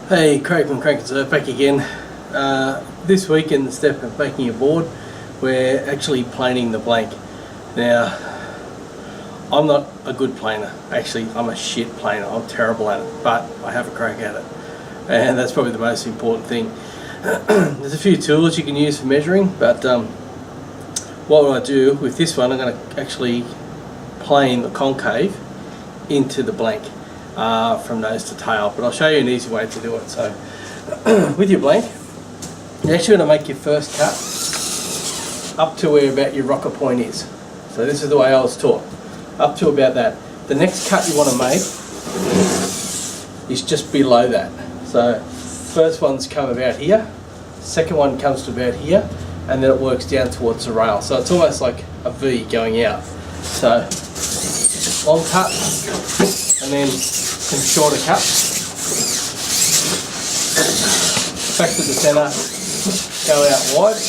Hey, Craig from Crankin back again. This week in the step of making a board, we're actually planing the blank. Now, I'm not a good planer. Actually, I'm a shit planer. I'm terrible at it, but I have a crack at it. And that's probably the most important thing. There's a few tools you can use for measuring, but what I do with this one, I'm going to actually plane the concave into the blank. From nose to tail, but I'll show you an easy way to do it. So with your blank, you're actually going to make your first cut up to where about your rocker point is. So this is the way I was taught, up to about that. The next cut you want to make is just below that. So first one's come about here, second one comes to about here, and then it works down towards the rail. So it's almost like a V going out. So long cut, and then some shorter cuts. Back to the centre, go out wide.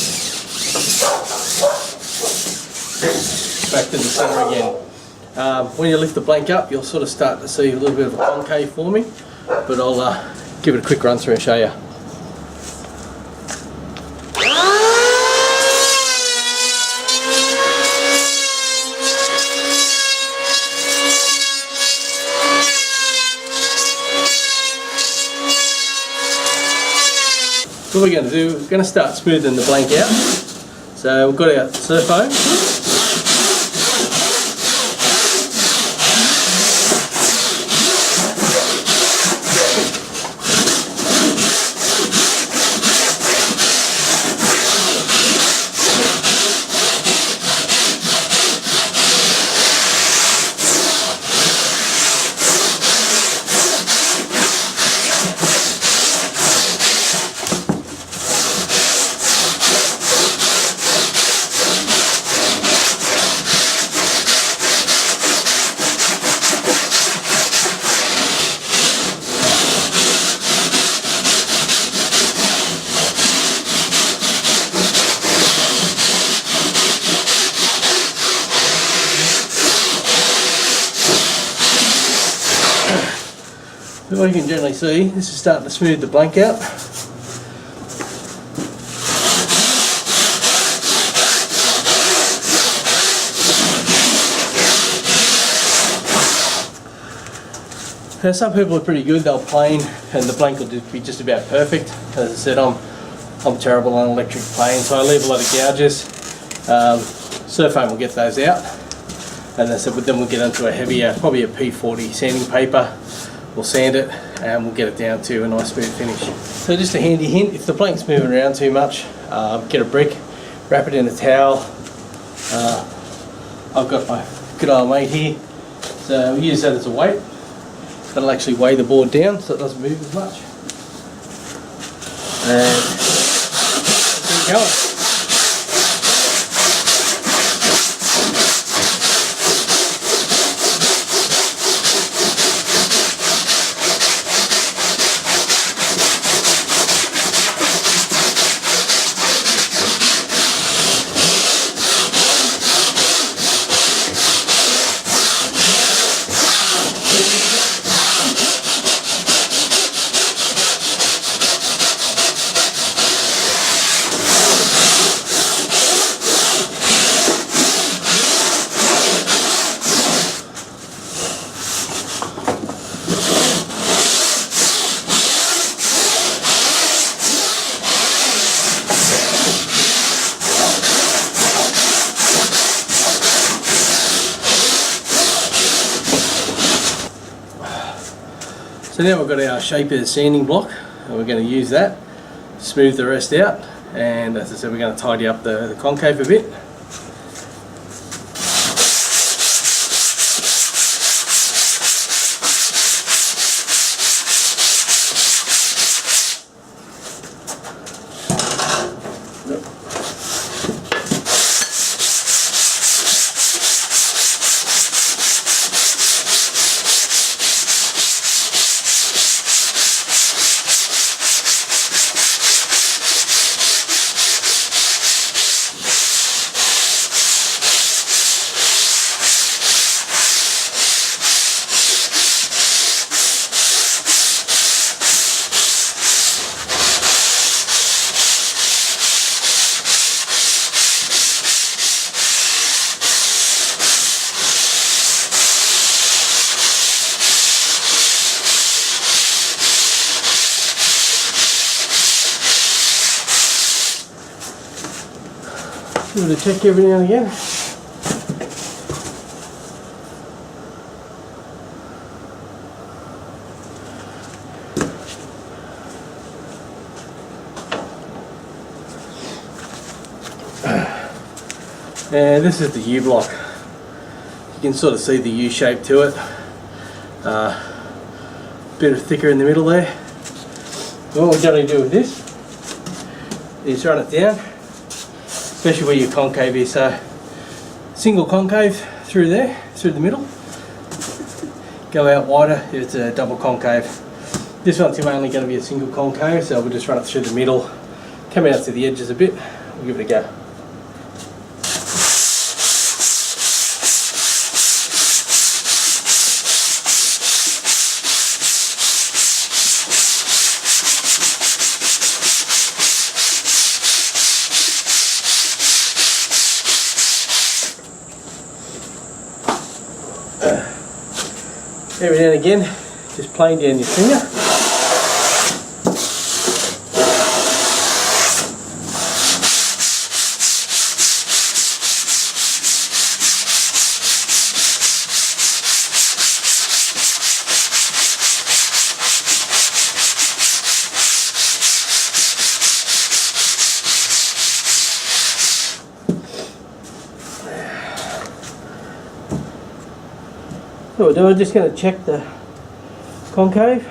Back to the centre again. When you lift the blank up, you'll sort of start to see a little bit of a concave forming, but I'll give it a quick run through and show you. What we're going to do, we're going to start smoothing the blank out. So we've got our Surfboard. What you can generally see, this is starting to smooth the blank out. Now some people are pretty good, they'll plane and the blank will be just about perfect. As I said, I'm terrible on electric plane, so I leave a lot of gouges. Surfboard will get those out, and as I said, then we'll get into a heavier, probably a P40 sanding paper. We'll sand it and we'll get it down to a nice smooth finish. So just a handy hint, if the blank's moving around too much, get a brick, wrap it in a towel. I've got my good old mate here, so we use that as a weight. That'll actually weigh the board down so it doesn't move as much. And keep going. So now we've got our shaper sanding block, and we're going to use that, smooth the rest out, and as I said, we're going to tidy up the concave a bit. Give it a check every now and again. And this is the U-block. You can sort of see the U shape to it. Bit of thicker in the middle there. What we're going to do with this is run it down, especially where your concave is. So single concave through there, through the middle. Go out wider if it's a double concave. This one's only going to be a single concave, so we'll just run it through the middle, come out to the edges a bit, we'll give it a go. Every now and again, just plane down your finger. What we'll do, I'm just going to check the concave.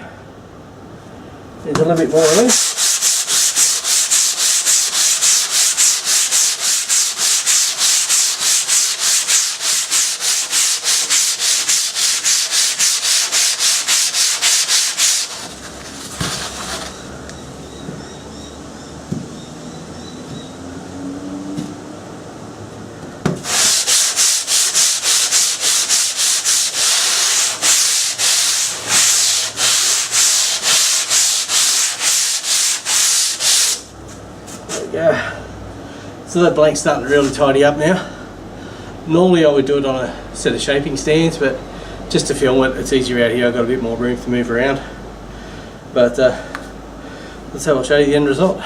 There's a little bit more loose. So that blank's starting to really tidy up now. Normally I would do it on a set of shaping stands, but just to film it, it's easier out here. I've got a bit more room to move around. But that's how I'll show you the end result.